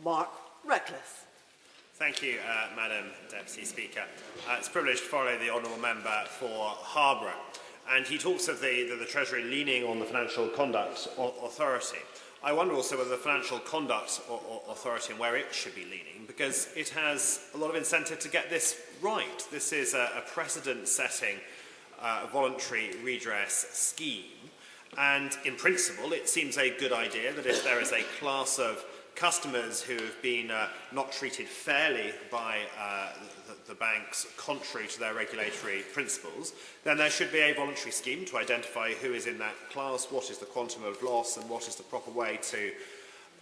Mark Reckless. Thank you, Madam Deputy Speaker. It's a privilege to follow the Honourable Member for Harborough. And he talks of the Treasury leaning on the Financial Conduct Authority. I wonder also whether the Financial Conduct Authority and where it should be leaning, because it has a lot of incentive to get this right. This is a precedent-setting voluntary redress scheme. And in principle, it seems a good idea that if there is a class of customers who have been not treated fairly by the banks contrary to their regulatory principles, then there should be a voluntary scheme to identify who is in that class, what is the quantum of loss and what is the proper way to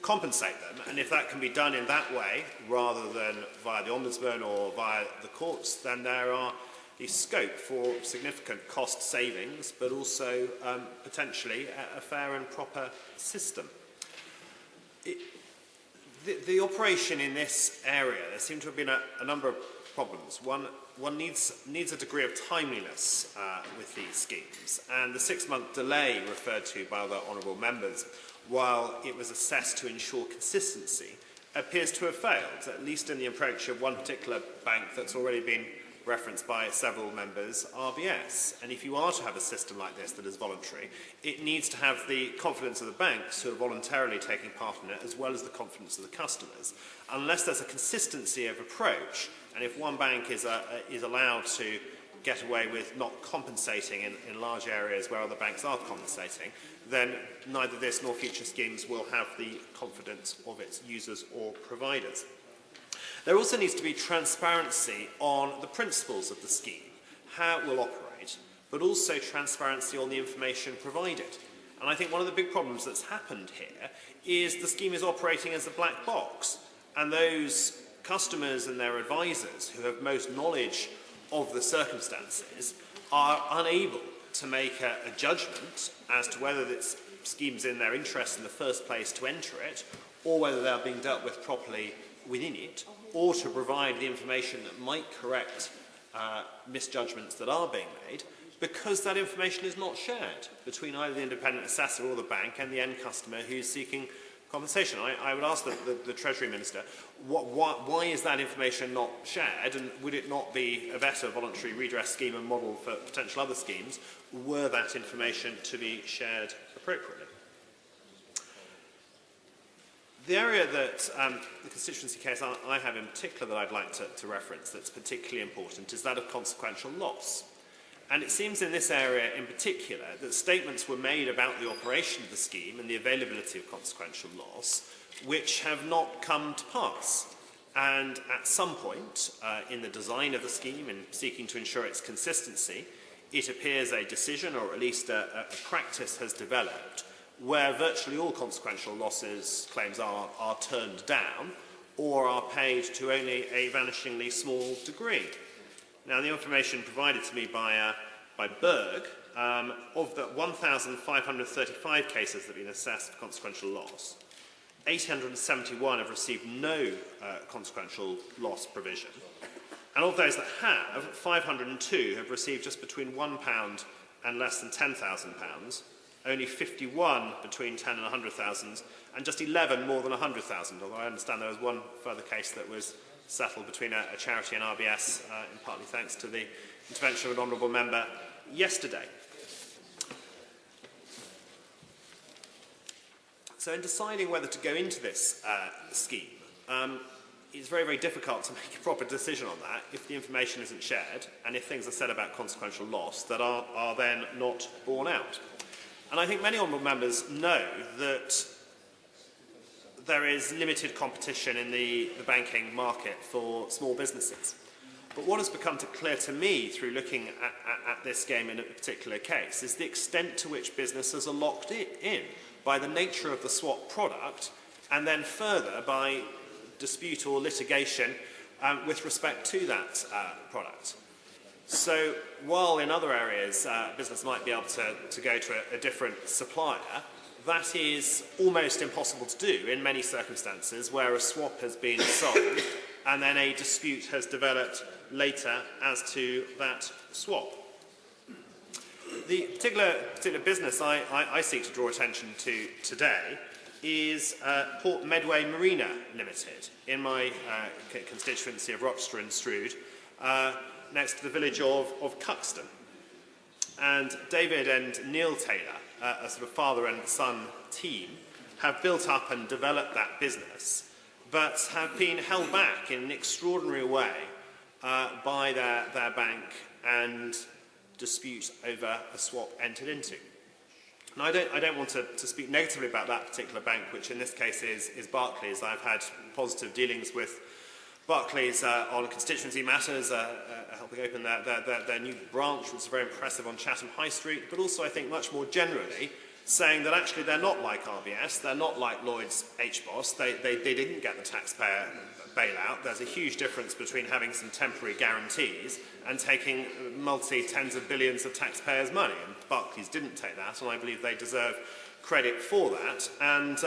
compensate them. And if that can be done in that way, rather than via the Ombudsman or via the courts, then there are the scope for significant cost savings, but also potentially a fair and proper system. The operation in this area, there seem to have been a number of problems. One needs a degree of timeliness with these schemes, and the 6-month delay referred to by other honourable members, while it was assessed to ensure consistency, appears to have failed, at least in the approach of one particular bank that's already been referenced by several members, RBS. And if you are to have a system like this that is voluntary, it needs to have the confidence of the banks who are voluntarily taking part in it, as well as the confidence of the customers. Unless there's a consistency of approach, and if one bank is allowed to get away with not compensating in large areas where other banks are compensating, then neither this nor future schemes will have the confidence of its users or providers. There also needs to be transparency on the principles of the scheme, how it will operate, but also transparency on the information provided. And I think one of the big problems that's happened here is the scheme is operating as a black box, and those customers and their advisors who have most knowledge of the circumstances are unable to make a judgment as to whether this scheme's in their interest in the first place to enter it, or whether they're being dealt with properly within it, or to provide the information that might correct misjudgments that are being made, because that information is not shared between either the independent assessor or the bank and the end customer who's seeking compensation. I would ask the Treasury Minister, why is that information not shared, and would it not be a better voluntary redress scheme and model for potential other schemes were that information to be shared appropriately? The area that the constituency case I have in particular that I'd like to reference that's particularly important is that of consequential loss. And it seems in this area in particular that statements were made about the operation of the scheme and the availability of consequential loss which have not come to pass. And at some point in the design of the scheme and seeking to ensure its consistency, it appears a decision, or at least a practice has developed, where virtually all consequential losses claims are turned down or are paid to only a vanishingly small degree. Now, the information provided to me by Berg, of the 1,535 cases that have been assessed for consequential loss, 871 have received no consequential loss provision. And of those that have, 502 have received just between £1 and less than £10,000, only 51 between 10 and 100,000, and just 11 more than 100,000, although I understand there was one further case that was settled between a charity and RBS, in partly thanks to the intervention of an honourable member yesterday. So in deciding whether to go into this scheme, it's very, very difficult to make a proper decision on that if the information isn't shared and if things are said about consequential loss that are then not borne out. And I think many honourable members know that there is limited competition in the banking market for small businesses. But what has become clear to me through looking at this game in a particular case is the extent to which businesses are locked in by the nature of the swap product, and then further by dispute or litigation with respect to that product. So while in other areas business might be able to go to a different supplier, that is almost impossible to do in many circumstances where a swap has been sold and then a dispute has developed later as to that swap. The particular business I seek to draw attention to today is Port Medway Marina Limited in my constituency of Rochester and Strood, next to the village of Cuxton. And David and Neil Taylor, a sort of father and son team, have built up and developed that business, but have been held back in an extraordinary way by their bank and dispute over a swap entered into. And I don't want to speak negatively about that particular bank, which in this case is Barclays. I've had positive dealings with Barclays on constituency matters, helping open their new branch, which is very impressive on Chatham High Street, but also I think much more generally saying that actually they're not like RBS, they're not like Lloyd's HBOS, they didn't get the taxpayer bailout. There's a huge difference between having some temporary guarantees and taking multi-tens of billions of taxpayers' money. And Barclays didn't take that, and I believe they deserve credit for that. And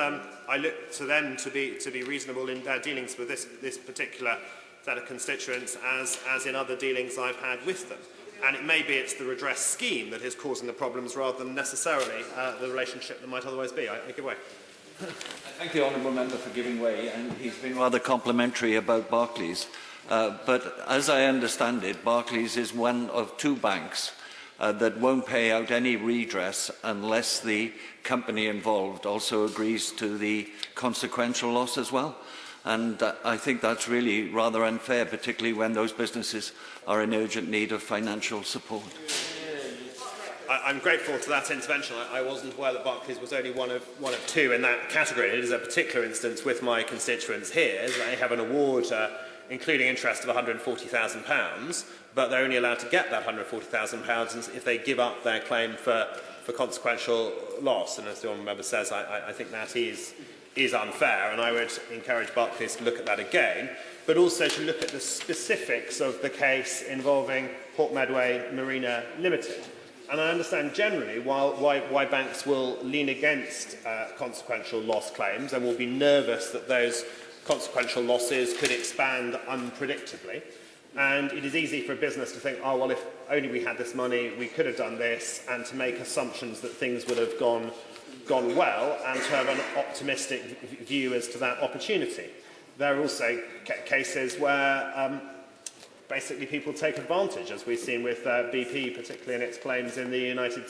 I look to them to be reasonable in their dealings with this particular set of constituents, as in other dealings I've had with them. And it may be it's the redress scheme that is causing the problems rather than necessarily the relationship that might otherwise be. I give way. I thank the honourable member for giving way, and he's been rather complimentary about Barclays. But as I understand it, Barclays is one of two banks that won't pay out any redress unless the company involved also agrees to the consequential loss as well. And I think that's really rather unfair, particularly when those businesses are in urgent need of financial support. I'm grateful to that intervention. I wasn't aware that Barclays was only one of two in that category. It is a particular instance with my constituents here. They have an award including interest of £140,000, but they're only allowed to get that £140,000 if they give up their claim for consequential loss. And as the honourable member says, I think that is unfair, and I would encourage Barclays to look at that again, but also to look at the specifics of the case involving Port Medway Marina Limited. And I understand generally why banks will lean against consequential loss claims and will be nervous that those consequential losses could expand unpredictably. And it is easy for a business to think, oh, well, if only we had this money, we could have done this, and to make assumptions that things would have gone well, and to have an optimistic view as to that opportunity. There are also cases where basically people take advantage, as we've seen with BP, particularly in its claims in the United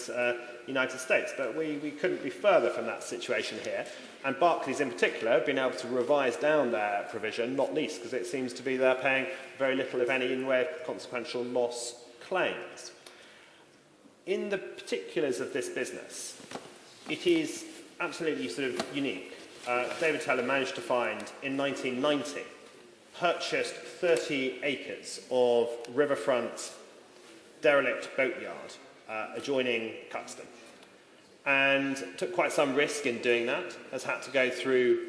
States. But we couldn't be further from that situation here. And Barclays in particular have been able to revise down their provision, not least because it seems to be they're paying very little, if any, in the way of consequential loss claims. In the particulars of this business, it is absolutely sort of unique. David Taylor managed to find, in 1990, purchased 30 acres of riverfront derelict boatyard adjoining Cuxton, and took quite some risk in doing that, has had to go through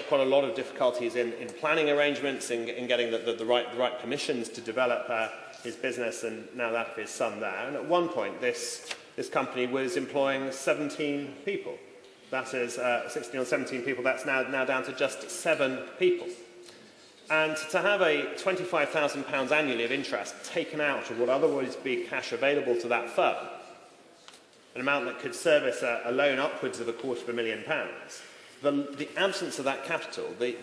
quite a lot of difficulties in planning arrangements, in getting the right permissions to develop his business, and now that of his son there. And at one point, this company was employing 17 people. That is 16 or 17 people. That's now down to just 7 people. And to have a £25,000 annually of interest taken out of what otherwise would be cash available to that firm, an amount that could service a loan upwards of £250,000, the absence of that capital, the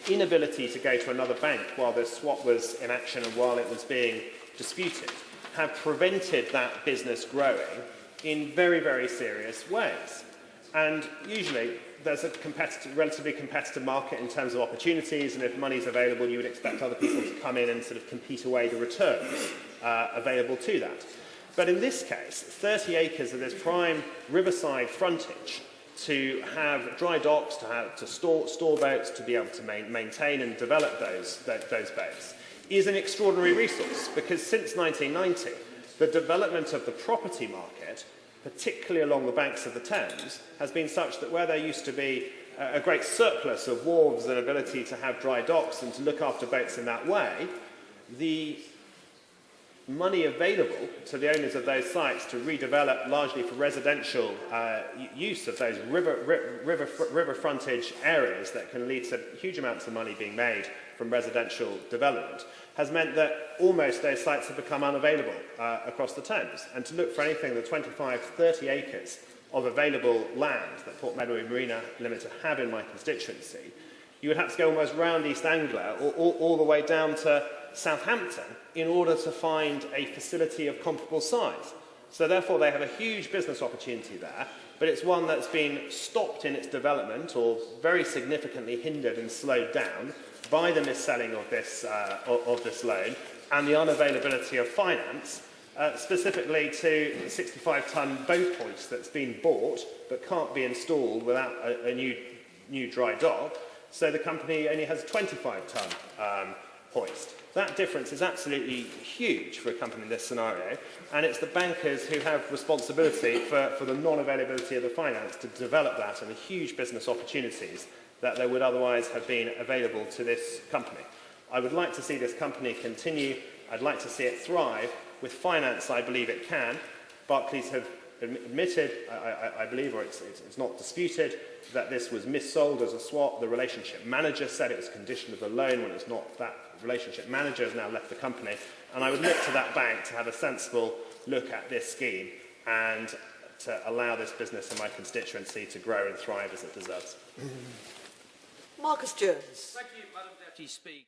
inability to go to another bank while the swap was in action and while it was being disputed, have prevented that business growing in very, very serious ways. And usually there's a relatively competitive market in terms of opportunities, and if money's available, you would expect other people to come in and sort of compete away the returns available to that. But in this case, 30 acres of this prime riverside frontage, to have dry docks, to store boats, to be able to maintain and develop those boats, is an extraordinary resource, because since 1990, the development of the property market, particularly along the banks of the Thames, has been such that where there used to be a great surplus of wharves and ability to have dry docks and to look after boats in that way, the money available to the owners of those sites to redevelop largely for residential use of those river frontage areas that can lead to huge amounts of money being made from residential development has meant that almost those sites have become unavailable across the Thames. And to look for anything, the 25, 30 acres of available land that Port Medway Marina Limited have in my constituency, you would have to go almost round East Anglia or all the way down to Southampton in order to find a facility of comparable size. So therefore they have a huge business opportunity there, but it's one that's been stopped in its development or very significantly hindered and slowed down by the mis-selling of this loan and the unavailability of finance, specifically to the 65-ton boat hoist that's been bought but can't be installed without a new dry dock. So the company only has a 25-ton hoist. That difference is absolutely huge for a company in this scenario, and it's the bankers who have responsibility for the non-availability of the finance to develop that and the huge business opportunities that there would otherwise have been available to this company. I would like to see this company continue. I'd like to see it thrive. With finance, I believe it can. Barclays have admitted, I believe, or it's not disputed, that this was missold as a swap. The relationship manager said it was a condition of the loan when it's not. That relationship manager has now left the company. And I would look to that bank to have a sensible look at this scheme and to allow this business in my constituency to grow and thrive as it deserves. Marcus Jones. Thank you, Madam Deputy Speaker.